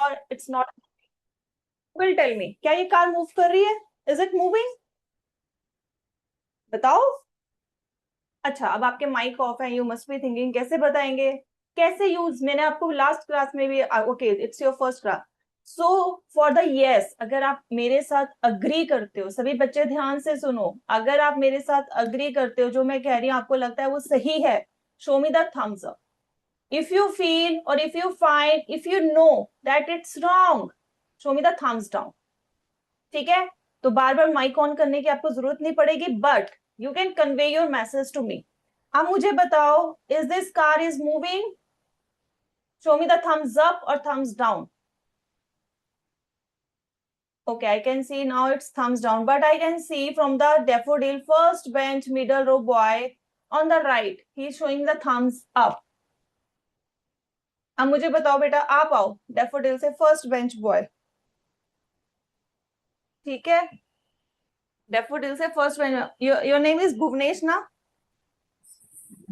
or it's not? Will tell me, क्या ये car move कर रही है? Is it moving? बताओ. अच्छा, अब आपके माइक ऑफ है, यू मस्ट बी थिंकिंग कैसे बताएंगे, कैसे यूज. मैंने आपको लास्ट क्लास में भी, okay it's your first class. So for the yes, अगर आप मेरे साथ अग्री करते हो, सभी बच्चे ध्यान से सुनो, अगर आप मेरे साथ अग्री करते हो, जो मैं कह रही हूँ आपको लगता है वो सही है, show me the thumbs up. If you feel और if you find, if you know that it's wrong, show me the thumbs down. ठीक है, तो बार बार माइक ऑन करने की आपको जरूरत नहीं पड़ेगी, but you can convey your message to me. अब मुझे बताओ, is this car is moving? Show me the thumbs up और thumbs down. Okay, I can see now it's thumbs down, but I can see from the daffodil first bench middle row boy on the right, he is showing the thumbs up. अब मुझे बताओ बेटा, आप आओ daffodil से first bench boy. ठीक है, daffodil से first bench. Your name is Bhuvnesh na?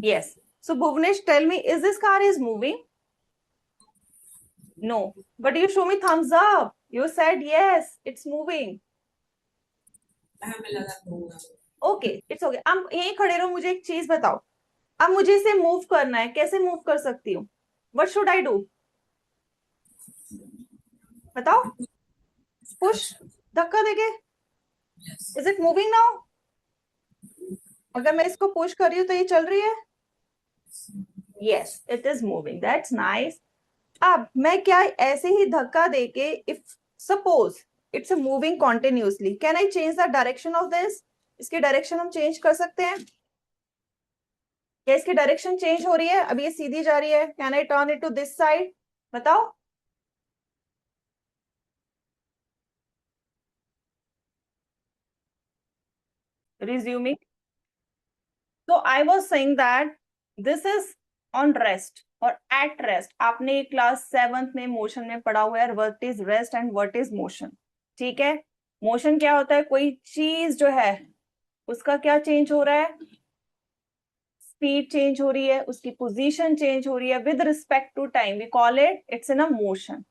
Yes. So Bhuvnesh, tell me, is this car is moving? No, but you show me thumbs up. You said yes, it's moving. Okay, it's okay. अब यहीं खड़े रहो, मुझे एक चीज बताओ. अब मुझे इसे मूव करना है, कैसे मूव कर सकती हूँ? What should I do? बताओ. पुश, धक्का देके. Is it moving now? अगर मैं इसको पुश कर रही हूँ तो ये चल रही है. Yes, it is moving. That's nice. अब मैं क्या ऐसे ही धक्का देके, if suppose it's moving continuously, can I change the direction of this? इसकी डायरेक्शन हम चेंज कर सकते हैं क्या? इसकी डायरेक्शन चेंज हो रही है, अभी ये सीधी जा रही है. Can I turn it to this side? बताओ. Resuming. So I was saying that this is on rest और at rest. आपने क्लास 7th में मोशन में पढ़ा हुआ है what is rest and what is motion. ठीक है, मोशन क्या होता है? कोई चीज जो है उसका क्या चेंज हो रहा है? स्पीड चेंज हो रही है, उसकी पोजीशन चेंज हो रही है with respect to time. We call it, it's in a motion.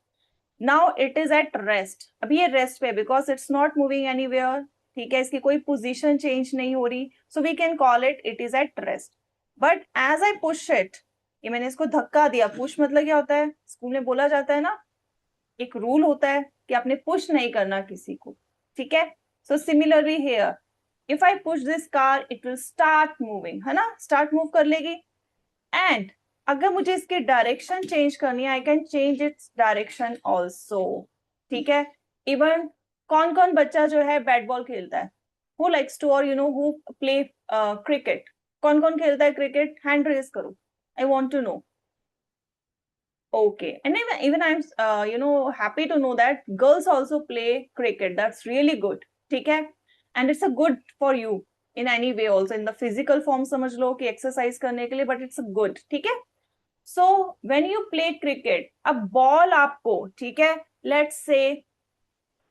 Now it is at rest. अभी ये रेस्ट पे, because it's not moving anywhere. ठीक है, इसकी कोई पोजीशन चेंज नहीं हो रही, so we can call it, it is at rest. But as I push it, ये मैंने इसको धक्का दिया. पुश मतलब क्या होता है? स्कूल में बोला जाता है ना, एक रूल होता है कि आपने पुश नहीं करना किसी को. ठीक है, so similarly here, if I push this car it will start moving, है ना, स्टार्ट मूव कर लेगी. एंड अगर मुझे इसकी डायरेक्शन चेंज करनी है, I can change its direction also. ठीक है, इवन कौन कौन बच्चा जो है बैट बॉल खेलता है? हु लाइक्स टू, और you know who play cricket? कौन कौन खेलता है क्रिकेट? हैंड रेज करो, I want to know. Okay, and even I'm happy to know that girls also play cricket. That's really good. ठीक है, and it's a good for you in any way also, in the physical form समझ लो कि exercise करने के लिए, but it's good. ठीक है, so when you play cricket, अब बॉल आपको, ठीक है, let's say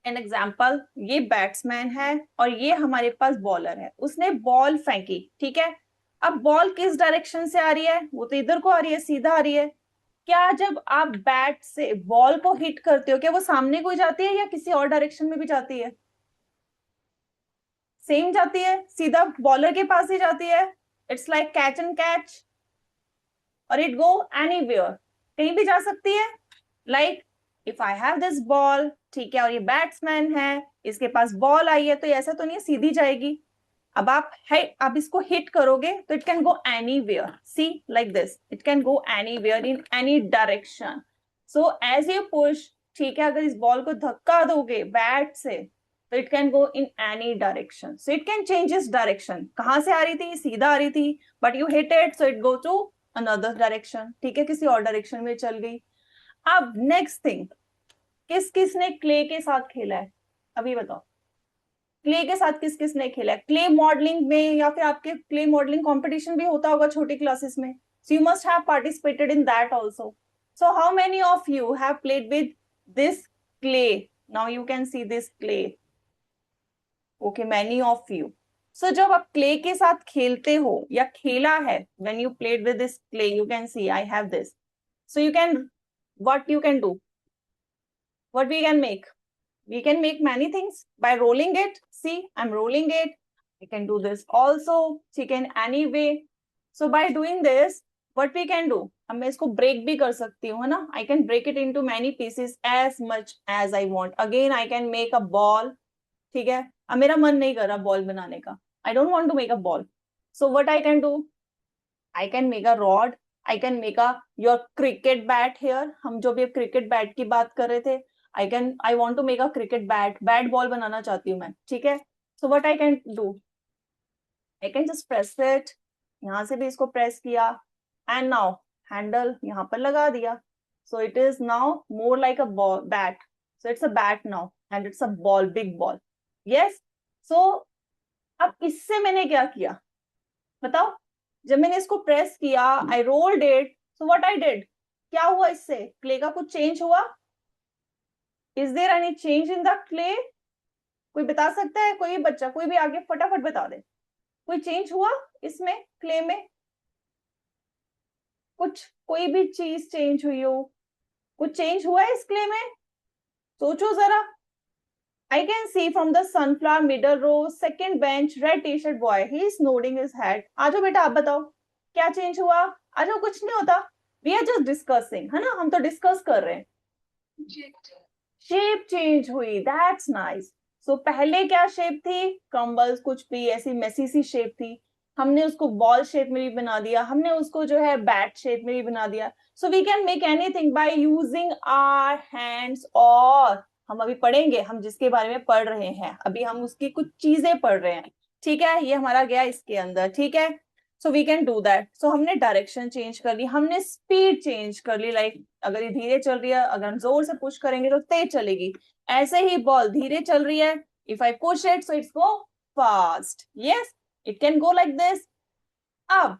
एन एग्जाम्पल, ये बैट्समैन है और ये हमारे पास बॉलर है, उसने बॉल फेंकी. ठीक है, अब बॉल किस डायरेक्शन से आ रही है? वो तो इधर को आ रही है, सीधा आ रही है. क्या जब आप बैट से बॉल को हिट करते हो, क्या वो सामने को जाती है या किसी और डायरेक्शन में भी जाती है? सेम जाती है, सीधा बॉलर के पास ही जाती है. It's like catch and catch, और इट गो एनीवेयर, कहीं भी जा सकती है. Like if I have this ball, ठीक है, और ये बैट्समैन है, इसके पास बॉल आई है, तो ऐसा तो नहीं सीधी जाएगी. अब आप इसको हिट करोगे तो it can go anywhere. See like this, it can go anywhere in any direction. So as you push, ठीक है, अगर इस बॉल को धक्का दोगे बैट से तो it can go in any direction. So it can change its direction. कहां से आ रही थी? सीधा आ रही थी, but you hit it so it go to another direction. ठीक है, किसी और डायरेक्शन में चल गई. अब नेक्स्ट थिंग, किस किस ने क्ले के साथ खेला है? अभी बताओ, क्ले के साथ किस किस ने खेला है? क्ले मॉडलिंग में, या फिर आपके क्ले मॉडलिंग कंपटीशन भी होता होगा छोटी क्लासेस में, so you must have participated in that also. So how many of you have played with this clay? Now you can see this clay. Okay, many of you. So जब आप clay के साथ खेलते हो या खेला है, when you played with this clay, you can C I have this. So you can, what you can do, what we can make? We can make many things by rolling it. See, I'm rolling it. I can do this also. ठीक है, anyway. So by doing this, what we can do? अब मैं इसको break भी कर सकती हूँ, है ना? I can break it into many pieces as much as I want. Again, I can make a ball. ठीक है, अब मेरा मन नहीं कर रहा बॉल बनाने का. I don't want to make a ball. So what I can do? I can make a rod. I can make a your cricket bat here. हम जो भी क्रिकेट बैट की बात कर रहे थे, I want to make a cricket bat ball बनाना चाहती हूँ मैं. ठीक है, so what I can do? I can just press it. यहाँ से भी इसको प्रेस किया, and now handle यहाँ पर लगा दिया. So it is now more like a ball bat. So it's a bat now, and it's a ball, big ball. Yes. So अब इससे मैंने क्या किया बताओ? जब मैंने इसको प्रेस किया, I rolled it. So what I did, क्या हुआ इससे? क्ले का कुछ चेंज हुआ? Is there any change in the clay? कोई बता सकता है? कोई बच्चा, कोई भी आगे फटाफट बता दे. कोई चेंज हुआ इसमें, क्ले में? कुछ, कोई भी चीज चेंज हुई हो? कुछ चेंज हुआ है इस क्ले में? सोचो जरा. I can see from the sunflower middle row, second bench, red t-shirt boy. He is nodding his head. आजो बेटा, आप बताओ क्या चेंज हुआ? आजो, कुछ नहीं होता. We are just discussing, है ना? हम तो डिस्कस कर रहे हैं. शेप चेंज हुई. That's nice. So पहले क्या शेप थी? क्रम्बल्स, कुछ भी ऐसी मेसी सी शेप थी. हमने उसको बॉल शेप में भी बना दिया. हमने उसको जो है बैट शेप में भी बना दिया. So we can make anything by using our hands. और हम अभी पढ़ेंगे, हम जिसके बारे में पढ़ रहे हैं अभी हम उसकी कुछ चीजें पढ़ रहे हैं. ठीक है, ये हमारा गया इसके अंदर. ठीक है, so we can do that. So हमने डायरेक्शन चेंज कर ली, हमने स्पीड चेंज कर ली. लाइक अगर ये धीरे चल रही है, अगर हम जोर से पुश करेंगे तो तेज चलेगी. ऐसे ही बॉल धीरे चल रही है, if I push it so it's go fast. Yes, it can go like this. अब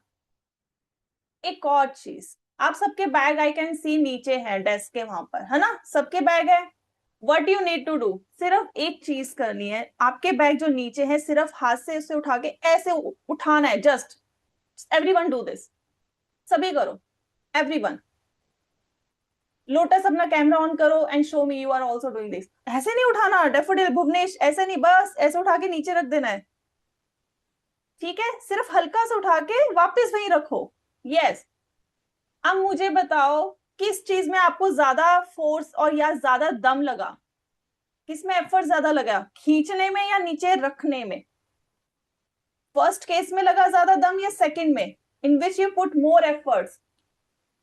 एक और चीज, आप सबके बैग आई कैन सी नीचे है डेस्क के वहां पर, है ना? सबके बैग है. What you need to do, सिर्फ एक चीज करनी है. आपके बैग जो नीचे है, सिर्फ हाथ से इसे उठा के ऐसे उठाना है. Just everyone do this. सभी करो, एवरीवन. लोटस अपना कैमरा ऑन करो and show me you are also doing this. ऐसे नहीं उठाना. डेफोडिल, भुवनेश, ऐसे नहीं, बस ऐसे उठा के नीचे रख देना है. ठीक है, सिर्फ हल्का सा उठा के वापस वहीं रखो. यस. अब मुझे बताओ किस चीज में आपको ज्यादा फोर्स और या ज्यादा दम लगा? किसमें एफर्ट ज्यादा लगा? खींचने में या नीचे रखने में? फर्स्ट केस में लगा ज्यादा दम या सेकंड में? In which you put more efforts?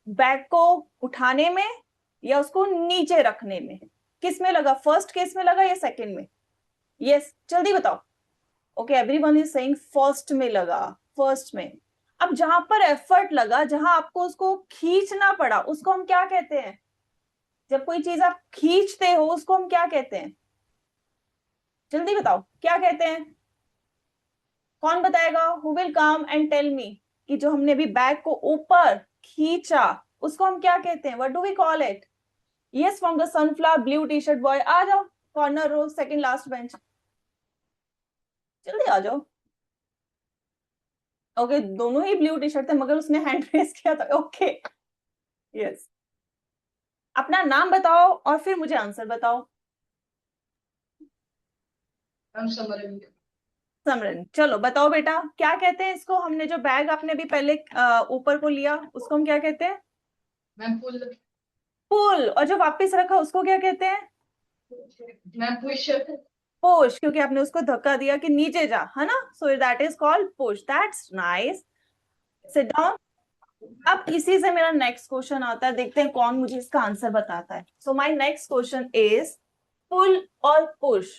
Bag को उठाने में या उसको नीचे रखने में? किस में लगा? फर्स्ट केस में लगा या सेकंड में? यस, जल्दी बताओ. Okay, everyone is saying first में लगा. फर्स्ट में. अब जहां पर एफर्ट लगा, जहां आपको उसको खींचना पड़ा, उसको हम क्या कहते हैं? जब कोई चीज आप खींचते हो उसको हम क्या कहते हैं? जल्दी बताओ, क्या कहते हैं? कौन बताएगा? Who will come and tell me कि जो हमने अभी बैग को ऊपर खींचा उसको हम क्या कहते हैं? What do we call it? Yes, from the sunflower blue T shirt boy. आ जाओ, corner row, second last bench. जल्दी आ जाओ. ओके, दोनों ही ब्लू टी शर्ट थे मगर उसने हैंड रेस किया था. Okay, yes. अपना नाम बताओ और फिर मुझे आंसर बताओ. समरन. चलो बताओ बेटा, क्या कहते हैं इसको? हमने जो बैग आपने अभी पहले ऊपर को लिया उसको हम क्या कहते हैं? मैम पुल. पुल. और जो वापस रखा उसको क्या कहते हैं? Ma'am push. पुश, क्योंकि आपने उसको धक्का दिया कि नीचे जा, है ना? So that is called push. That's nice. Sit down. अब इसी से मेरा नेक्स्ट क्वेश्चन आता है, देखते हैं कौन मुझे इसका आंसर बताता है. So my next question is pull और पुश.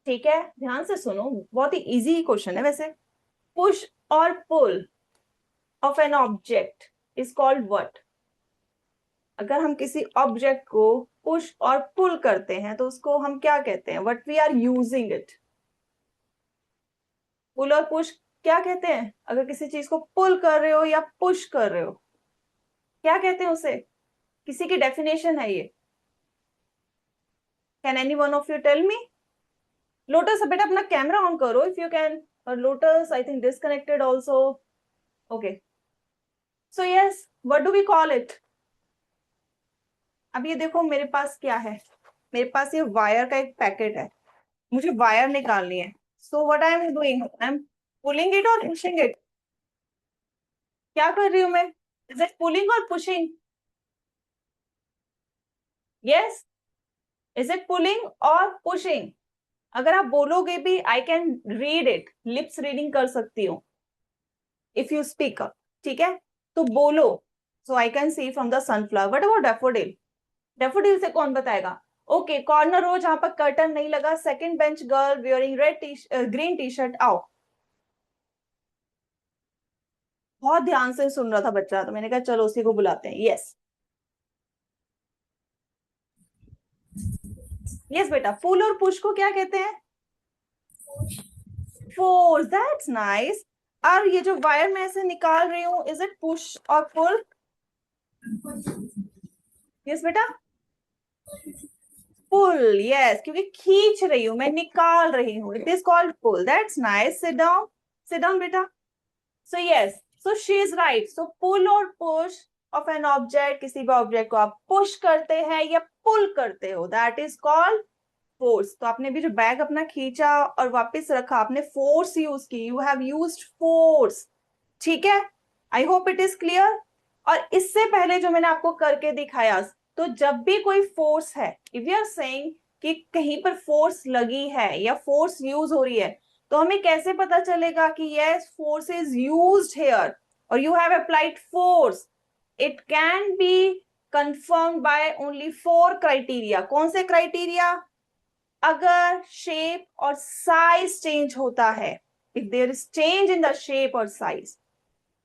ठीक है, ध्यान से सुनो, बहुत ही इजी क्वेश्चन है वैसे. पुश और pull of an object is called what? अगर हम किसी ऑब्जेक्ट को पुश और पुल करते हैं तो उसको हम क्या कहते हैं? What we are using it. Pull और पुश क्या कहते हैं? अगर किसी चीज को पुल कर रहे हो या पुश कर रहे हो, क्या कहते हैं उसे? किसी की डेफिनेशन है ये. Can any one of you tell me? Lotus, बेटा अपना कैमरा ऑन करो इफ यू कैन. और Lotus I think disconnected also. Okay, so yes, what do we call it? अब ये देखो मेरे पास क्या है. मेरे पास ये वायर का एक पैकेट है, मुझे वायर निकालनी है. So what I am doing, I am pulling it और पुशिंग इट. क्या कर रही हूं मैं? इज इट पुलिंग और pushing? Yes, is it pulling और पुशिंग? अगर आप बोलोगे भी, I can read it, lips reading कर सकती हूँ इफ यू स्पीक अप. ठीक है, तो बोलो. So I can see from the sunflower. What about daffodil? Daffodil से कौन बताएगा? ओके, कॉर्नर रो जहां पर कर्टन नहीं लगा, second bench girl wearing red green tea shirt. आओ. बहुत ध्यान से सुन रहा था बच्चा, तो मैंने कहा चलो उसी को बुलाते हैं. यस, यस बेटा, पुल और पुश को क्या कहते हैं? फोर्स. That's nice. और ये जो वायर मैं ऐसे निकाल रही हूँ, इज इट पुश और पुल? यस बेटा, पुल. यस, क्योंकि खींच रही हूं मैं, निकाल रही हूँ. It is called pull. That's nice. Sit down, sit down बेटा. So yes, so she is right. So pull और पुश ऑफ एन ऑब्जेक्ट, किसी भी ऑब्जेक्ट को आप पुश करते हैं या पुल करते हो, दैट इज कॉल्ड फोर्स. तो आपने भी जो बैग अपना खींचा और वापस रखा, आपने फोर्स यूज की. You have used force. ठीक है, I hope it is clear. और इससे पहले जो मैंने आपको करके दिखाया, तो जब भी कोई फोर्स है, इफ यू आर सेइंग कि कहीं पर फोर्स लगी है या फोर्स यूज हो रही है, तो हमें कैसे पता चलेगा कि yes force is used here और you have applied force? It can be confirmed by only 4 criteria. कौन से क्राइटेरिया? अगर शेप और साइज चेंज होता है, if there is change in the shape और साइज,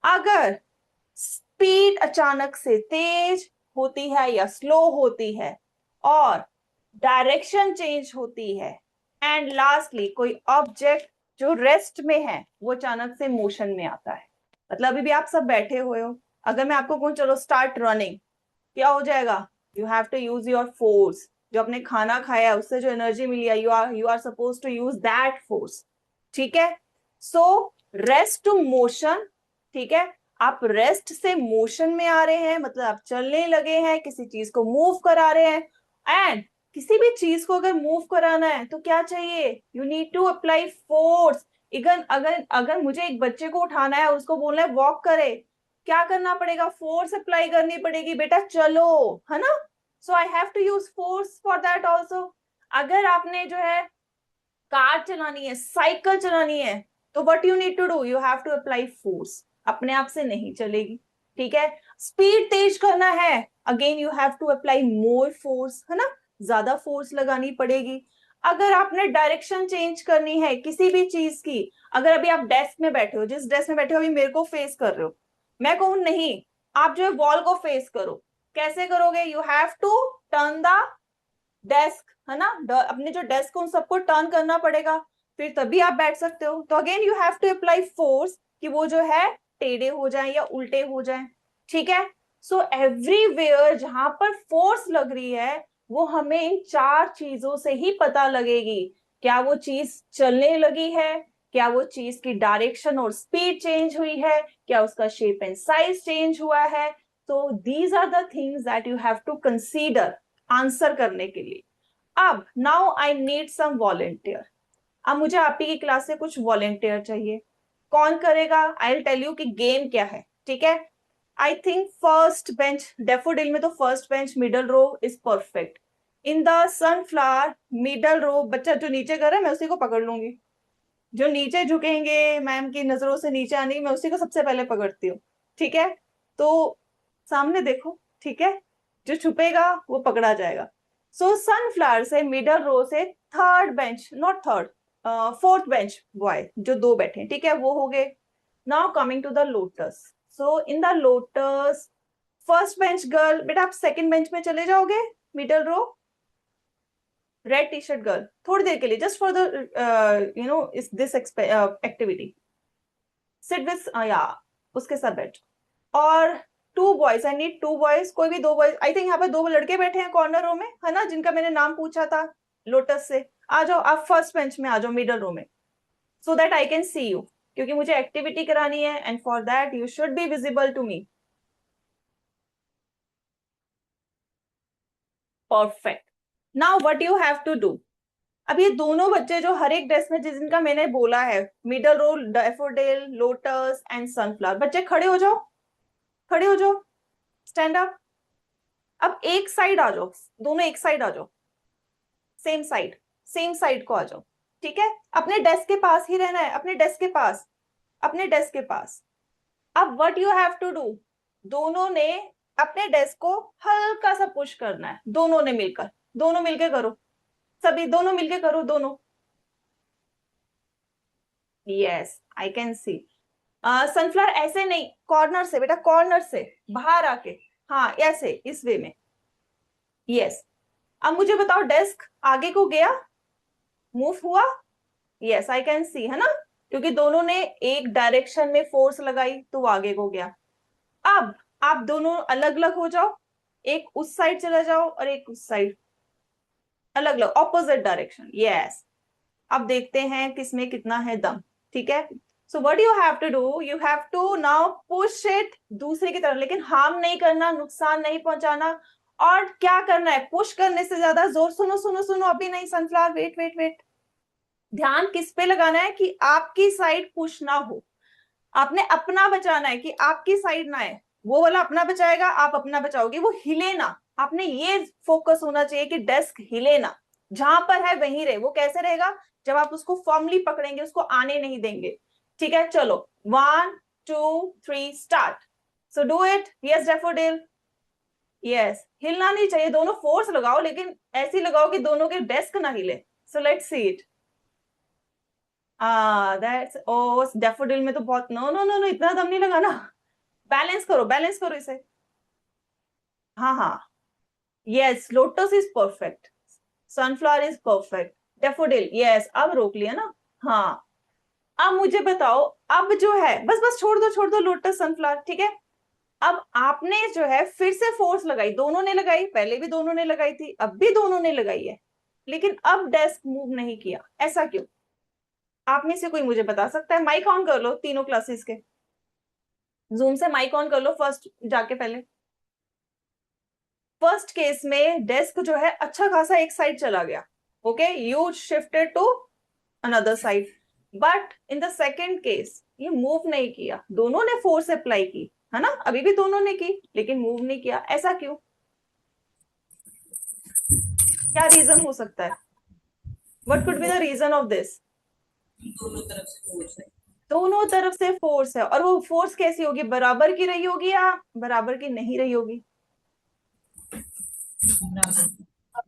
अगर स्पीड अचानक से तेज होती है या स्लो होती है, और डायरेक्शन चेंज होती है, एंड लास्टली कोई ऑब्जेक्ट जो रेस्ट में है वो अचानक से मोशन में आता है. मतलब अभी भी आप सब बैठे हुए हो, अगर मैं आपको कहूं चलो स्टार्ट रनिंग, क्या हो जाएगा? You have to use your force. जो आपने खाना खाया है उससे जो एनर्जी मिली है, you are suppose to use that force. ठीक है, सो रेस्ट टू मोशन. ठीक है, आप रेस्ट से मोशन में आ रहे हैं, मतलब आप चलने लगे हैं, किसी चीज को मूव करा रहे हैं. एंड किसी भी चीज को अगर मूव कराना है तो क्या चाहिए? You need to apply force. इगन अगर अगर मुझे एक बच्चे को उठाना है, उसको बोलना है वॉक करे, क्या करना पड़ेगा? फोर्स अप्लाई करनी पड़ेगी, बेटा चलो, है ना? So I have to use force for that also. अगर आपने जो है कार चलानी है, साइकिल चलानी है, तो what you need to do? You have to apply force. अपने आप से नहीं चलेगी. ठीक है, स्पीड तेज करना है, again you have to apply more force, है ना? ज्यादा फोर्स लगानी पड़ेगी. अगर आपने डायरेक्शन चेंज करनी है किसी भी चीज की, अगर अभी आप डेस्क में बैठे हो, जिस डेस्क में बैठे हो अभी मेरे को फेस कर रहे हो, मैं कहूं नहीं, आप जो है वॉल को फेस करो, कैसे करोगे? You have to turn the desk, है ना? अपने जो डेस्क उन सबको टर्न करना पड़ेगा, फिर तभी आप बैठ सकते हो. तो again you have to apply force कि वो जो है टेढ़े हो जाए या उल्टे हो जाए. ठीक है, सो एवरीवेयर जहां पर फोर्स लग रही है, वो हमें इन 4 चीजों से ही पता लगेगी. क्या वो चीज चलने लगी है? क्या वो चीज की डायरेक्शन और स्पीड चेंज हुई है? क्या उसका शेप एंड साइज चेंज हुआ है? तो these are the things that you have to consider answer करने के लिए. अब now I need some volunteer. अब मुझे आप ही की क्लास से कुछ वॉलेंटियर चाहिए. कौन करेगा? आई विल टेल यू कि गेम क्या है. ठीक है, I think first bench, daffodil में तो first bench middle row is perfect. In the sunflower middle row, बच्चा जो नीचे कर रहा है मैं उसी को पकड़ लूंगी. जो नीचे झुकेंगे, मैम की नजरों से नीचे आने, मैं उसी को सबसे पहले पकड़ती हूँ. ठीक है, तो सामने देखो. ठीक है, जो छुपेगा वो पकड़ा जाएगा. सो सनफ्लावर से मिडल रो से third bench, not third, fourth bench boy जो 2 बैठे हैं, ठीक है, वो हो गए. Now coming to the lotus. So in the lotus first bench girl, बेटा आप सेकंड बेंच में चले जाओगे. Middle row red T shirt girl, थोड़ी देर के लिए, just for the you know इस दिस एक्टिविटी, सिट विथ या उसके साथ बैठ. और 2 बॉयज, आई नीड 2 बॉयज, कोई भी 2 बॉयज. आई थिंक यहाँ पर 2 लड़के बैठे हैं कॉर्नर रो में, है ना, जिनका मैंने नाम पूछा था लोटस से. आ जाओ आप फर्स्ट बेंच में, आ जाओ मिडल रो में, so that I can see you, क्योंकि मुझे एक्टिविटी करानी है and for that you should be visible to me. Perfect. Now what you have to do, अब ये दोनों बच्चे जो हर एक डेस्क में जिनका मैंने बोला है, middle row, daffodil, lotus and sunflower, बच्चे खड़े हो जाओ, खड़े हो जाओ, स्टैंड अप। अब एक साइड आ जाओ, दोनों एक साइड आ जाओ, सेम साइड को आ जाओ, ठीक है। अपने डेस्क के पास ही रहना है, अपने डेस्क के पास, अपने डेस्क के पास। अब what you have to do, दोनों ने अपने डेस्क को हल्का सा पुश करना है, दोनों ने मिलकर, दोनों मिलके करो, सभी दोनों मिलके करो, दोनों। Yes I can C. Sunflower ऐसे नहीं, कॉर्नर से बेटा, कॉर्नर से बाहर आके, हाँ ऐसे, इस वे में। यस अब मुझे बताओ, डेस्क आगे को गया, मूव हुआ? यस आई कैन सी, है ना, क्योंकि दोनों ने एक डायरेक्शन में फोर्स लगाई तो वो आगे को गया। अब आप दोनों अलग अलग हो जाओ, एक उस साइड चला जाओ और एक उस साइड, अलग अलग, ऑपोजिट डायरेक्शन। यस अब देखते हैं किसमें कितना है दम, ठीक है। So what you have to do, you have to now push it दूसरे की तरफ, लेकिन हार्म नहीं करना, नुकसान नहीं पहुंचाना। और क्या करना है, पुश करने से ज्यादा जोर, सुनो सुनो सुनो, अभी नहीं सनफ्लावर, वेट वेट वेट, ध्यान किस पे लगाना है कि आपकी साइड पुश ना हो, आपने अपना बचाना है कि आपकी साइड ना है, वो वाला अपना बचाएगा, आप अपना बचाओगे, वो हिले ना। आपने ये फोकस होना चाहिए कि डेस्क हिले ना, जहां पर है वहीं रहे। वो कैसे रहेगा, जब आप उसको फॉर्मली पकड़ेंगे, उसको आने नहीं देंगे, ठीक है। चलो 1 2 3 start. So do it, yes daffodil, yes. हिलना नहीं चाहिए, दोनों फोर्स लगाओ, लेकिन ऐसी लगाओ कि दोनों के डेस्क ना हिले। So let's see it. That's, oh daffodil में तो बहुत, नो नो नो नो, इतना दम नहीं लगाना, बैलेंस करो, बैलेंस करो इसे। हाँ हाँ, yes lotus is perfect, sunflower is perfect, daffodil, yes अब रोक लिया ना। हाँ अब मुझे बताओ, अब जो है, बस बस छोड़ दो लोटस सनफ्लावर, ठीक है। अब आपने जो है फिर से फोर्स लगाई, दोनों ने लगाई, पहले भी दोनों ने लगाई थी, अब भी दोनों ने लगाई है, लेकिन अब डेस्क मूव नहीं किया, ऐसा क्यों? आप में से कोई मुझे बता सकता है? माइक ऑन कर लो तीनों क्लासेस के, जूम से माइक ऑन कर लो फर्स्ट जाके पहले। फर्स्ट केस में डेस्क जो है अच्छा खासा एक साइड चला गया, okay, you shifted to another side, but in the second case ये मूव नहीं किया, दोनों ने फोर्स अप्लाई की, है ना, अभी भी दोनों ने की, लेकिन मूव नहीं किया, ऐसा क्यों? क्या रीजन हो सकता है? What could be the reason of this? दोनों तरफ से फोर्स है, और वो फोर्स कैसी होगी, बराबर की रही होगी या बराबर की नहीं रही होगी?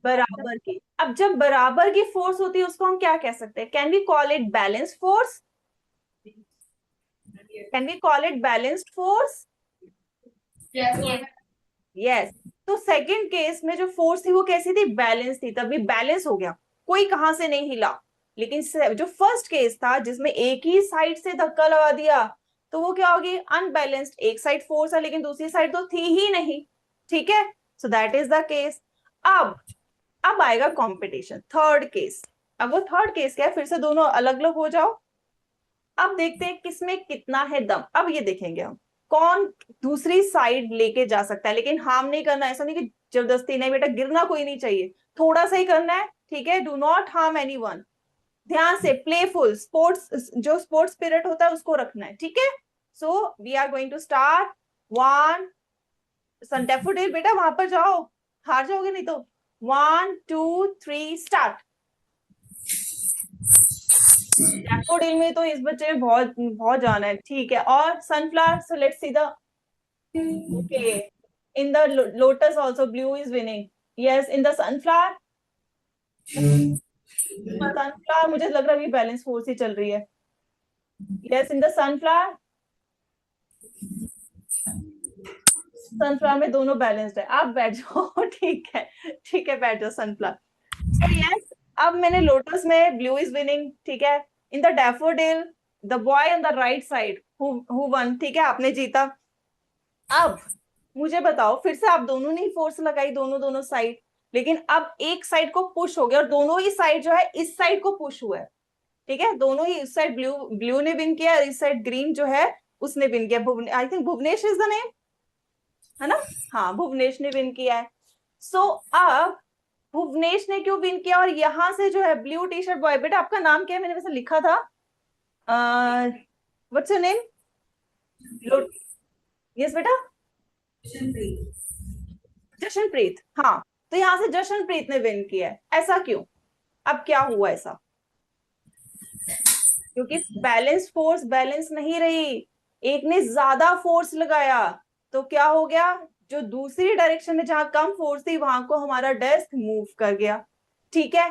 बराबर की। अब जब बराबर की फोर्स होती है उसको हम क्या कह सकते हैं, can we call it balance force? Can we call it balanced force? Yes. Yes. तो सेकंड केस में जो फोर्स थी वो कैसी थी, बैलेंस थी, तभी बैलेंस हो गया, कोई कहां से नहीं हिला। लेकिन जो फर्स्ट केस था जिसमें एक ही साइड से धक्का लगा दिया, तो वो क्या होगी, अनबैलेंस्ड, एक साइड फोर्स है लेकिन दूसरी साइड तो थी ही नहीं, ठीक है। So that is the case. अब आएगा कंपटीशन, थर्ड केस। अब वो थर्ड केस क्या है, फिर से दोनों अलग अलग हो जाओ। अब देखते हैं किसमें कितना है दम, अब ये देखेंगे हम कौन दूसरी साइड लेके जा सकता है, लेकिन हार्म नहीं करना, ऐसा नहीं कि जबरदस्ती, नहीं बेटा, गिरना कोई नहीं चाहिए, थोड़ा सा ही करना है, ठीक है। डू नॉट हार्म एनीवन, ध्यान से, प्लेफुल, स्पोर्ट्स, जो स्पोर्ट्स स्पिरिट होता है उसको रखना है, ठीक है। So we are going to start. One, son daffodil बेटा वहां पर जाओ, हार जाओगे नहीं तो। 1 2 3 स्टार्ट। डैफोडिल में तो इस बच्चे में बहुत बहुत जाना है, ठीक है। और sunflower, so let's see the, okay, in the lotus also blue is winning, yes in the sunflower, sunflower मुझे लग रहा है बैलेंस फोर्स ही चल रही है, yes in the sunflower, sunflower में दोनों बैलेंस्ड है, आप बैठ जाओ ठीक है, ठीक है, बैठ जाओ सनफ्लावर। सो यस अब मैंने लोटस में ब्लू इज विनिंग, ठीक है। In the daffodil, the boy on the right side who one, ठीक है, आपने जीता। अब मुझे बताओ, फिर से आप दोनों ने ही फोर्स लगाई, दोनों दोनों साइड, लेकिन अब एक साइड को पुश हो गया और दोनों ही साइड जो है इस साइड को पुश हुआ है, ठीक है, दोनों ही, इस साइड ब्लू, ब्लू ने विन किया, इस साइड ग्रीन जो है उसने विन किया, I think Bhuvnesh is the name, है ना, हाँ भुवनेश ने विन किया है। सो अब भुवनेश ने क्यों विन किया, और यहाँ से जो है ब्लू टी शर्ट बॉय, बेटा आपका नाम क्या है, मैंने वैसे लिखा था, व्हाट्स योर नेम? यस बेटा, जशनप्रीत, हाँ। तो यहाँ से जशनप्रीत ने विन किया है, ऐसा क्यों? अब क्या हुआ ऐसा? क्योंकि बैलेंस फोर्स बैलेंस नहीं रही, एक ने ज्यादा फोर्स लगाया, तो क्या हो गया, जो दूसरी डायरेक्शन में जहां कम फोर्स थी वहां को हमारा डेस्क मूव कर गया। ठीक है,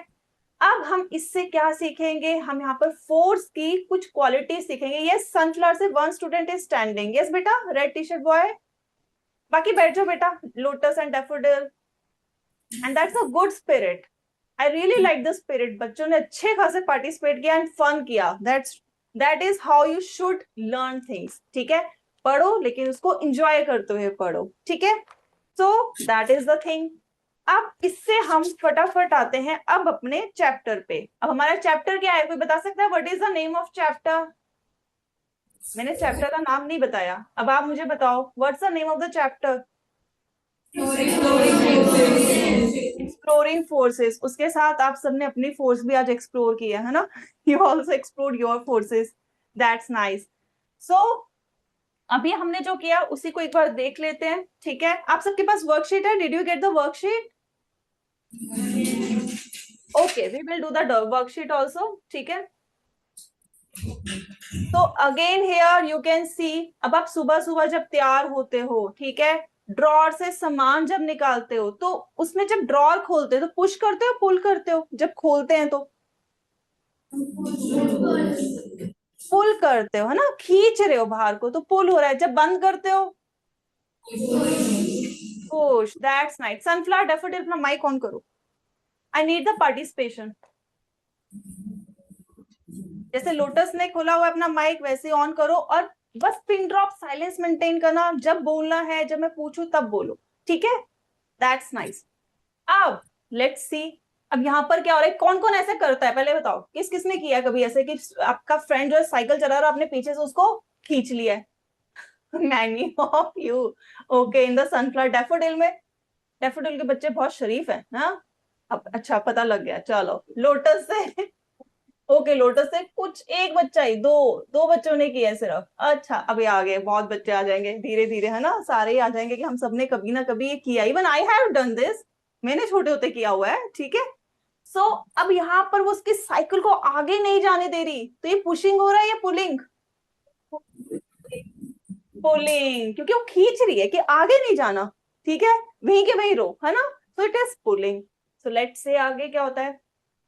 अब हम इससे क्या सीखेंगे, हम यहाँ पर फोर्स की कुछ क्वालिटी सीखेंगे। यस, सनफ्लावर से one student is standing. Yes बेटा, रेड टी शर्ट बॉय, बाकी बैठ जाओ बेटा, lotus and daffodil, and that's a good spirit. I really like the spirit, बच्चों ने अच्छे खासे पार्टिसिपेट किया एंड फन किया। That is how you should learn things. ठीक है, पढ़ो लेकिन उसको एंजॉय करते हुए पढ़ो। ठीक है, so that is the thing. अब इससे हम फटाफट आते हैं अब अपने चैप्टर पे। अब हमारा चैप्टर क्या है, कोई बता सकता है what is the name of chapter? मैंने चैप्टर का नाम नहीं बताया, अब आप मुझे बताओ what's the name of the chapter? Exploring forces. उसके साथ आप सबने अपनी फोर्स भी आज एक्सप्लोर किया है ना, you also explore your forces, that's nice. So अभी हमने जो किया उसी को एक बार देख लेते हैं। ठीक है, आप सबके पास वर्कशीट है, did you get the worksheet? Okay, we will do the worksheet also. ठीक है, तो again here you can see, अब आप सुबह सुबह जब तैयार होते हो, ठीक है, ड्रॉर से सामान जब निकालते हो तो उसमें जब ड्रॉर खोलते हो तो पुश करते हो पुल करते हो? जब खोलते हैं तो पुल करते हो, है ना, खींच रहे हो बाहर को तो पुल हो रहा है। जब बंद करते हो push, that's night. Sunflower daffodil, अपना माइक ऑन करो, आई नीड द पार्टिसिपेशन। जैसे लोटस ने खोला हुआ अपना माइक वैसे ऑन करो, और बस पिन ड्रॉप साइलेंस मेंटेन करना, जब बोलना है, जब मैं पूछूं तब बोलो। ठीक है, दैट्स नाइस। अब लेट्स सी, अब यहाँ पर क्या हो रहा है, कौन कौन ऐसे करता है पहले बताओ, किस किसने किया कभी ऐसे कि आपका फ्रेंड जो है साइकिल चला रहा है, आपने पीछे से उसको खींच लिया है? Many of you. Okay, in the sunflower daffodil में, डैफोडिल के बच्चे बहुत शरीफ है ना। अब अच्छा पता लग गया, चलो लोटस से ओके, लोटस से कुछ एक बच्चा ही, दो दो बच्चों ने किया है सिर्फ। अच्छा, अभी आ गए, बहुत बच्चे आ जाएंगे धीरे धीरे, है ना, सारे ही आ जाएंगे कि हम सबने कभी ना कभी ये किया। Even I have done this, मैंने छोटे होते किया हुआ है। ठीक है, सो अब यहाँ पर वो उसकी साइकिल को आगे नहीं जाने दे रही, तो ये पुशिंग हो रहा है या पुलिंग? पुलिंग, क्योंकि वो खींच रही है कि आगे नहीं जाना। ठीक है, वहीं के वहीं रो, है ना, so it is pulling. So let's say आगे क्या होता है।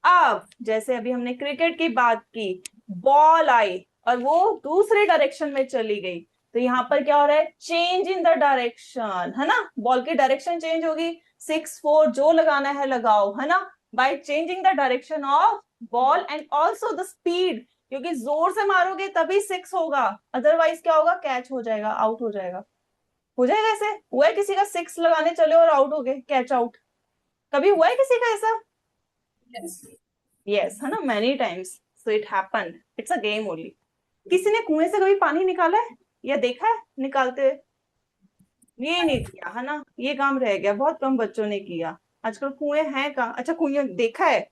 अब जैसे अभी हमने क्रिकेट की बात की, बॉल आई और वो दूसरे डायरेक्शन में चली गई, तो यहाँ पर क्या हो रहा है, चेंज इन द डायरेक्शन, है ना, बॉल की डायरेक्शन चेंज होगी। 6-4 जो लगाना है लगाओ, है ना, by changing the direction of ball and also the speed, क्योंकि जोर से मारोगे तभी 6 होगा, अदरवाइज क्या होगा, कैच हो जाएगा, आउट हो जाएगा। हो जाएगा ऐसे, हुआ है किसी का 6 लगाने चले और आउट हो गए, कैच आउट? कभी हुआ है किसी का ऐसा? यस, है ना, many times, so it happened, it's a game only. किसी ने कुएं से कभी पानी निकाला है या देखा है निकालते हुए? ये नहीं किया, है ना, ये काम रह गया, बहुत कम बच्चों ने किया। आजकल कुएं हैं कहाँ, अच्छा कुएं देखा है?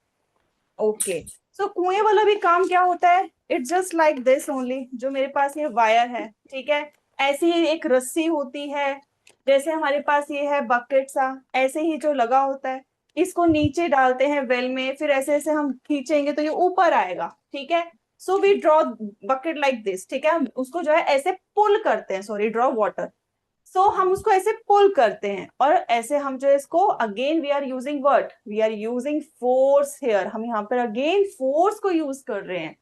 ओके, सो कुएं वाला भी काम क्या होता है, it's just like this only, जो मेरे पास ये वायर है, ठीक है, ऐसी ही एक रस्सी होती है, जैसे हमारे पास ये है बकेट सा, ऐसे ही जो लगा होता है, इसको नीचे डालते हैं वेल में, फिर ऐसे ऐसे हम खींचेंगे तो ये ऊपर आएगा। ठीक है, so we draw bucket like this, ठीक है, हम उसको जो है ऐसे पुल करते हैं, सॉरी, ड्रॉ वाटर। सो हम उसको ऐसे पुल करते हैं, और ऐसे हम जो इसको again we are using word, we are using force here, हम यहाँ पर अगेन फोर्स को यूज कर रहे हैं।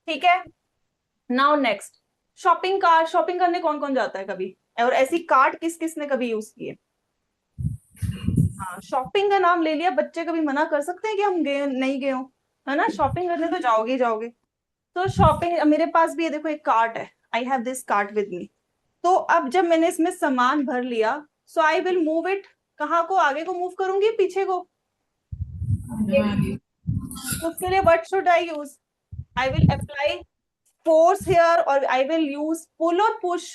ठीक है, now next, shopping cart, shopping करने कौन कौन जाता है कभी, और ऐसी कार्ट किस किस ने कभी यूज की है? हाँ, शॉपिंग का नाम ले लिया, बच्चे कभी मना कर सकते हैं कि हम गए नहीं गए हो, है ना, शॉपिंग करने तो जाओगे ही जाओगे। तो शॉपिंग, मेरे पास भी ये देखो एक कार्ट है, I have this cart with me. तो अब जब मैंने इसमें सामान भर लिया, सो आई विल मूव इट, कहाँ को, आगे को मूव करूंगी पीछे को? तो उसके लिए what should I use, I will apply force here, और आई विल यूज पुल और पुश?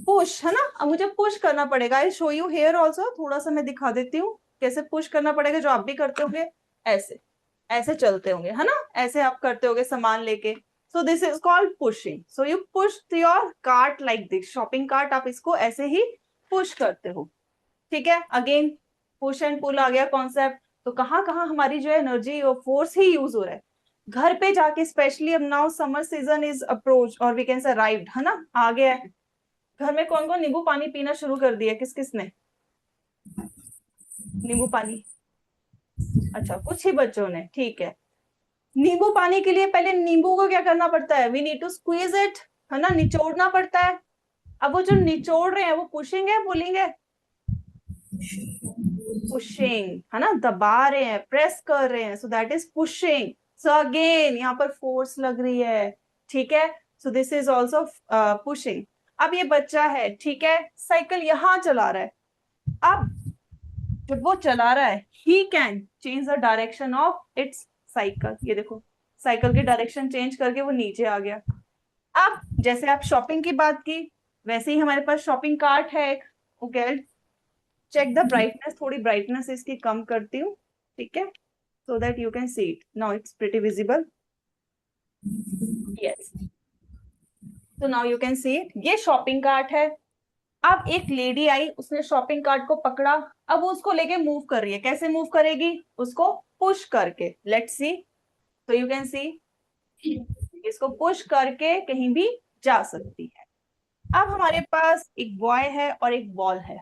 पुश, है ना। अब मुझे पुश करना पड़ेगा। I show you here also, थोड़ा सा मैं दिखा देती हूँ कैसे पुश करना पड़ेगा, जो आप भी करते होंगे। ऐसे ऐसे चलते होंगे, है ना, ऐसे आप करते होंगे सामान लेके। So this is called pushing. So you push your cart like this, shopping cart आप इसको ऐसे ही पुश करते हो। ठीक है, अगेन पुश एंड पुल आ गया कॉन्सेप्ट। तो कहाँ कहाँ हमारी जो एनर्जी और फोर्स ही यूज हो रहा है, घर पे जाके स्पेशली। अब now summer season is approach और वी कैन से अराइव्ड, है ना, आ गया है। घर में कौन कौन नींबू पानी पीना शुरू कर दिया, किस किसने नींबू पानी? अच्छा, कुछ ही बच्चों ने, ठीक है। नींबू पानी के लिए पहले नींबू को क्या करना पड़ता है? We need to squeeze it, है ना, निचोड़ना पड़ता है। अब वो जो निचोड़ रहे हैं वो पुशिंग है पुलिंग है? पुशिंग, है ना, दबा रहे हैं, प्रेस कर रहे हैं, so that is pushing. So again यहाँ पर फोर्स लग रही है, ठीक है। So this is also pushing. अब ये बच्चा है, ठीक है, साइकिल यहाँ चला रहा है। अब जब वो चला रहा है, he can change the direction of its cycle. ये देखो, साइकिल की डायरेक्शन चेंज करके वो नीचे आ गया। अब जैसे आप शॉपिंग की बात की, वैसे ही हमारे पास शॉपिंग कार्ट है एक। ओके, चेक द ब्राइटनेस, थोड़ी ब्राइटनेस इसकी कम करती हूँ, ठीक है, so that you can see it. Now it's pretty visible. Yes, तो now you can see it. ये शॉपिंग कार्ट है। अब एक लेडी आई, उसने शॉपिंग कार्ट को पकड़ा। अब वो उसको लेके मूव कर रही है। कैसे मूव करेगी? उसको पुश करके। Let's see. तो यू कैन सी, इसको पुश करके कहीं भी जा सकती है। अब हमारे पास एक बॉय है और एक बॉल है।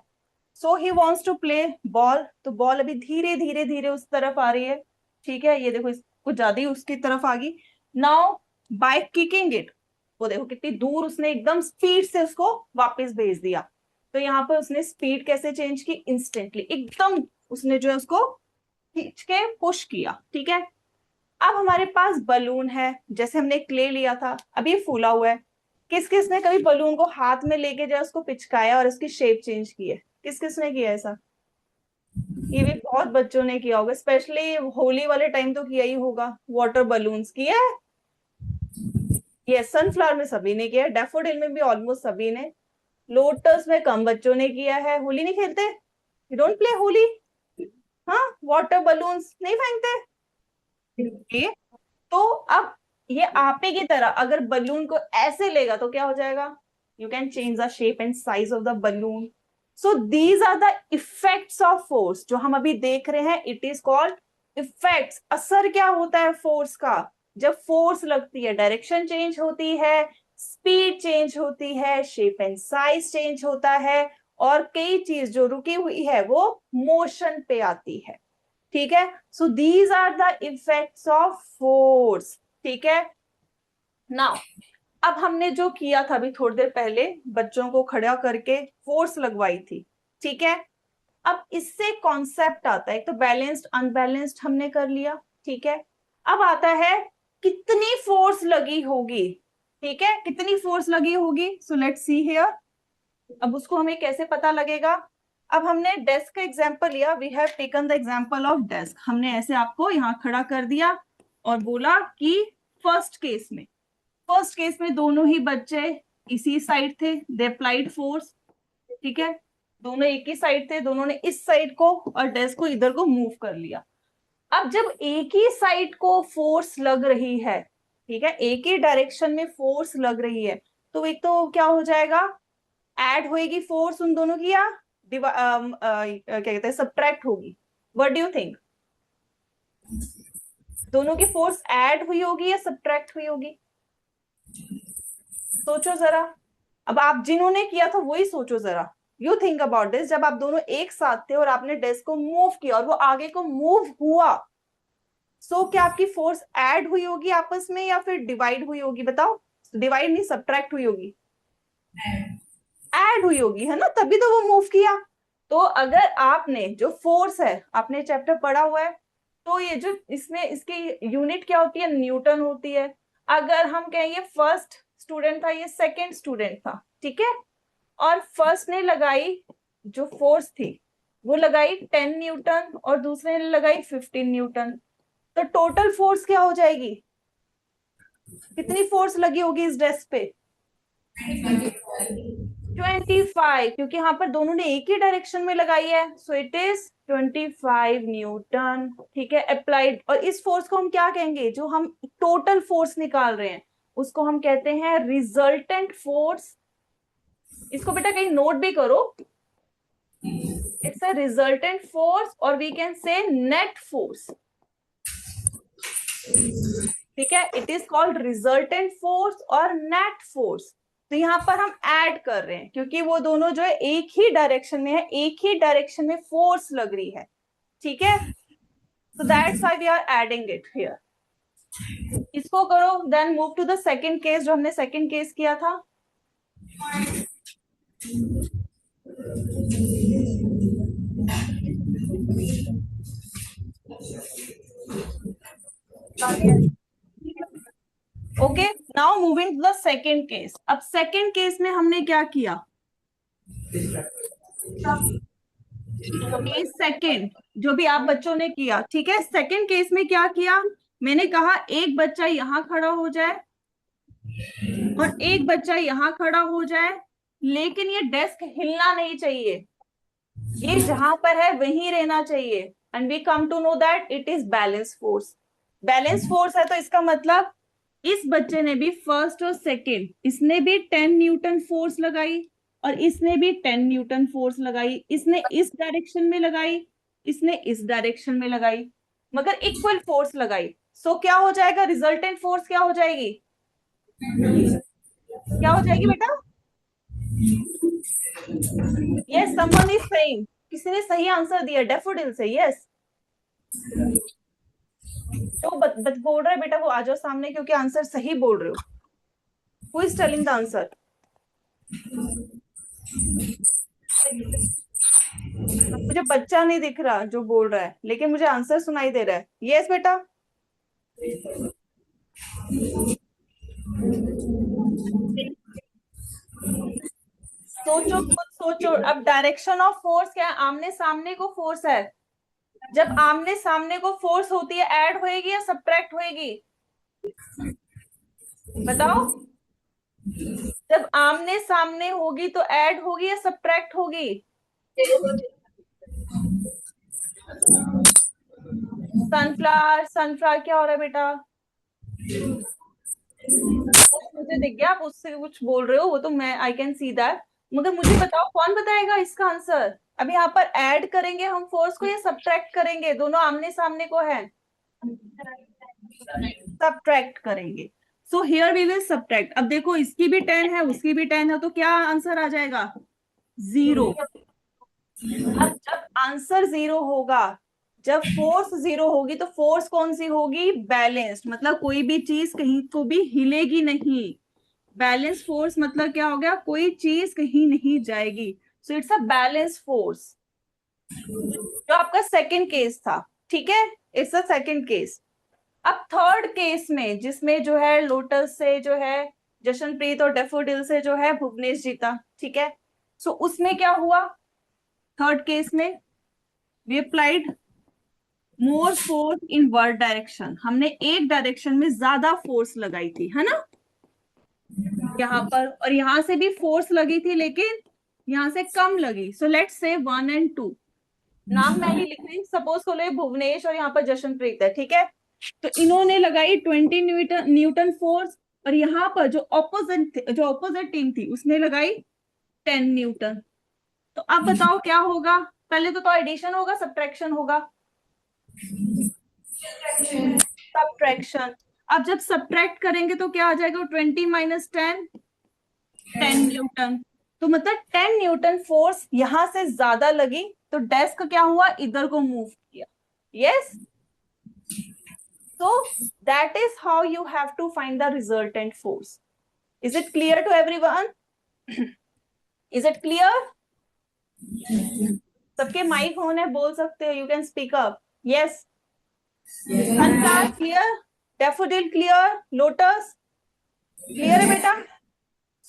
So he wants to play ball. तो बॉल अभी धीरे धीरे धीरे उस तरफ आ रही है, ठीक है, ये देखो, कुछ ज्यादा ही उसकी तरफ आ गई। नाउ बाय किकिंग इट, वो देखो कितनी दूर उसने एकदम स्पीड से उसको वापस भेज दिया। तो यहाँ पर उसने स्पीड कैसे चेंज की? इंस्टेंटली, एकदम उसने जो है उसको खींच के पुश किया, ठीक है। अब हमारे पास बलून है, जैसे हमने क्ले लिया था, अब ये फूला हुआ है। किस किस ने कभी बलून को हाथ में लेके जो उसको पिचकाया और उसकी शेप चेंज की है? किस किस ने किया ऐसा? ये भी बहुत बच्चों ने किया होगा, स्पेशली होली वाले टाइम तो किया ही होगा। वाटर बलून्स किया है। ये सनफ्लावर में सभी ने किया है, डेफोडिल में भी ऑलमोस्ट सभी ने, लोटस में कम बच्चों ने किया है। होली नहीं खेलते? You don't play Holi? हाँ, वाटर बलून्स नहीं फेंकते? ये तो अब ये आपे की तरह अगर बलून को ऐसे लेगा तो क्या हो जाएगा? You can change the shape and size of the balloon. So these are the effects of force जो हम अभी देख रहे हैं। It is called effects. असर क्या होता है फोर्स का? जब फोर्स लगती है, डायरेक्शन चेंज होती है, स्पीड चेंज होती है, शेप एंड साइज चेंज होता है, और कई चीज जो रुकी हुई है वो मोशन पे आती है, ठीक है। So these are the effects of force, ठीक है। नाउ अब हमने जो किया था अभी थोड़ी देर पहले, बच्चों को खड़ा करके फोर्स लगवाई थी, ठीक है। अब इससे कॉन्सेप्ट आता है, एक तो बैलेंस्ड अनबैलेंस्ड हमने कर लिया, ठीक है। अब आता है कितनी फोर्स लगी होगी, ठीक है, कितनी फोर्स लगी होगी। सो लेट्स सी हियर। अब उसको हमें कैसे पता लगेगा? अब हमने डेस्क का एग्जांपल लिया, we have taken the example of desk. हमने ऐसे आपको यहाँ खड़ा कर दिया और बोला कि फर्स्ट केस में दोनों ही बच्चे इसी साइड थे, दे अप्लाइड फोर्स, ठीक है, दोनों एक ही साइड थे, दोनों ने इस साइड को और डेस्क को इधर को मूव कर लिया। अब जब एक ही साइड को फोर्स लग रही है, ठीक है, एक ही डायरेक्शन में फोर्स लग रही है, तो एक तो क्या हो जाएगा? ऐड होएगी फोर्स उन दोनों की, या क्या कहते हैं, सब्ट्रैक्ट होगी? What do you think? दोनों की फोर्स ऐड हुई होगी या सब्ट्रैक्ट हुई होगी? सोचो जरा। अब आप जिन्होंने किया था वही सोचो जरा। You think about this. जब आप दोनों एक साथ थे और आपने डेस्क को मूव किया और वो आगे को मूव हुआ, सो क्या आपकी फोर्स ऐड हुई होगी आपस में या फिर डिवाइड हुई होगी? बताओ। डिवाइड नहीं, सब्ट्रैक्ट हुई होगी? ऐड हुई होगी, है ना, तभी तो वो मूव किया। तो अगर आपने जो फोर्स है, आपने चैप्टर पढ़ा हुआ है, तो ये जो इसमें इसकी यूनिट क्या होती है? न्यूटन होती है। अगर हम कहें ये फर्स्ट स्टूडेंट था, ये सेकंड स्टूडेंट था, ठीक है, और फर्स्ट ने लगाई जो फोर्स थी वो लगाई 10 न्यूटन और दूसरे ने लगाई 15 न्यूटन, तो टोटल फोर्स क्या हो जाएगी? कितनी फोर्स लगी होगी इस डेस्क पे? 25, क्योंकि यहाँ पर दोनों ने एक ही डायरेक्शन में लगाई है, सो इट इज 25 न्यूटन। ठीक है, अप्लाइड। और इस फोर्स को हम क्या कहेंगे, जो हम टोटल फोर्स निकाल रहे हैं उसको हम कहते हैं रिजल्टेंट फोर्स। इसको बेटा कहीं नोट भी करो, इट्स अ रिजल्टेंट फोर्स और we can say net force. ठीक है, it is called resultant force और नेट फोर्स। तो यहाँ पर हम ऐड कर रहे हैं क्योंकि वो दोनों जो है एक ही डायरेक्शन में है, एक ही डायरेक्शन में फोर्स लग रही है। ठीक है, so that's why we are adding it here. इसको करो, then move to the second case, जो हमने second case किया था। Okay, now moving to the second case. अब सेकेंड केस में हमने क्या किया, केस सेकेंड जो भी आप बच्चों ने किया, ठीक है। सेकेंड केस में क्या किया, मैंने कहा एक बच्चा यहां खड़ा हो जाए और एक बच्चा यहां खड़ा हो जाए, लेकिन ये डेस्क हिलना नहीं चाहिए, ये जहां पर है वहीं रहना चाहिए। And we come to know that it is balance force. Balance force है तो इसका मतलब इस बच्चे ने भी फर्स्ट और सेकेंड, इसने भी 10 न्यूटन फोर्स लगाई और इसने भी 10 न्यूटन फोर्स लगाई। इसने इस डायरेक्शन में लगाई, इसने इस डायरेक्शन में लगाई, मगर इक्वल फोर्स लगाई। सो क्या हो जाएगा, रिजल्टेंट फोर्स क्या हो जाएगी, क्या हो जाएगी बेटा? यस, समवन इज सेइंग, किसी ने सही आंसर दिया डेफोडिल से। यस, तो बोल रहा है बेटा वो आ जाओ सामने, क्योंकि आंसर सही बोल रहे हो। Who is telling the answer? मुझे बच्चा नहीं दिख रहा जो बोल रहा है, लेकिन मुझे आंसर सुनाई दे रहा है। यस बेटा, सोचो खुद सोचो। अब डायरेक्शन ऑफ फोर्स क्या है, आमने सामने को फोर्स है। जब आमने सामने को फोर्स होती है, ऐड होएगी या सब्ट्रैक्ट होएगी, बताओ? जब आमने सामने होगी तो ऐड होगी या सब्ट्रैक्ट होगी? सनफ्लावर, सनफ्लावर क्या हो रहा है बेटा? मुझे दिख गया, आप उससे कुछ बोल रहे हो, वो तो मैं आई कैन सी दैट, मगर मुझे बताओ कौन बताएगा इसका आंसर? अब यहाँ पर ऐड करेंगे हम फोर्स को या सब्ट्रैक्ट करेंगे? दोनों आमने सामने को है, सब्ट्रैक्ट करेंगे। So here we will subtract. अब देखो इसकी भी 10 है, उसकी भी 10 है, तो क्या आंसर आ जाएगा? 0। अब जब आंसर 0 होगा, जब फोर्स 0 होगी, तो फोर्स कौन सी होगी? बैलेंस्ड, मतलब कोई भी चीज कहीं को भी हिलेगी नहीं। बैलेंस फोर्स मतलब क्या हो गया, कोई चीज कहीं नहीं जाएगी। So it's a balance force, जो आपका सेकंड केस था। ठीक है, इट्स अ सेकंड केस। अब थर्ड केस में, जिसमें जो है लोटस से जो है जशनप्रीत और डेफोडिल से जो है भुवनेश जीता। ठीक है, सो उसमें क्या हुआ, थर्ड केस में we applied more force inward direction. हमने एक डायरेक्शन में ज्यादा फोर्स लगाई थी, है ना, यहाँ पर, और यहां से भी फोर्स लगी थी, लेकिन यहां से कम लगी। सो लेट्स से 1 और 2, नाम मैं ही लिख रही, सपोज को ले भुवनेश और यहाँ पर जशनप्रीत है। ठीक है, तो इन्होंने लगाई 20 न्यूटन न्यूटन फोर्स, और यहाँ पर जो ऑपोजिट टीम थी उसने लगाई 10 न्यूटन। तो अब बताओ क्या होगा, पहले तो एडिशन होगा सब्ट्रैक्शन होगा? सब्ट्रैक्शन। अब जब सब्ट्रैक्ट करेंगे तो क्या आ जाएगा, 20 माइनस 10, 10 न्यूटन। तो मतलब 10 न्यूटन फोर्स यहां से ज्यादा लगी, तो डेस्क क्या हुआ, इधर को मूव किया। Yes, so that is how you have to find the resultant force. Is it clear to everyone? Is it clear? सबके माइक ऑन है, बोल सकते हो, you can speak up. Yes, sunflower clear, daffodil clear, lotus clear है बेटा?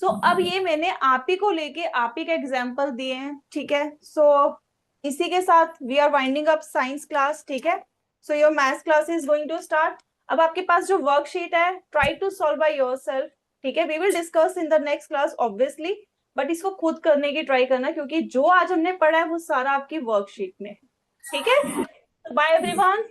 सो अब ये मैंने आप ही को लेके आप ही का एग्जाम्पल दिए हैं। ठीक है, सो इसी के साथ we are winding up science class. ठीक है, so your maths class is going to start. अब आपके पास जो वर्कशीट है, try to solve by yourself. ठीक है, we will discuss in the next class obviously, but इसको खुद करने की ट्राई करना, क्योंकि जो आज हमने पढ़ा है वो सारा आपकी वर्कशीट में। ठीक है, बाय एवरीवन।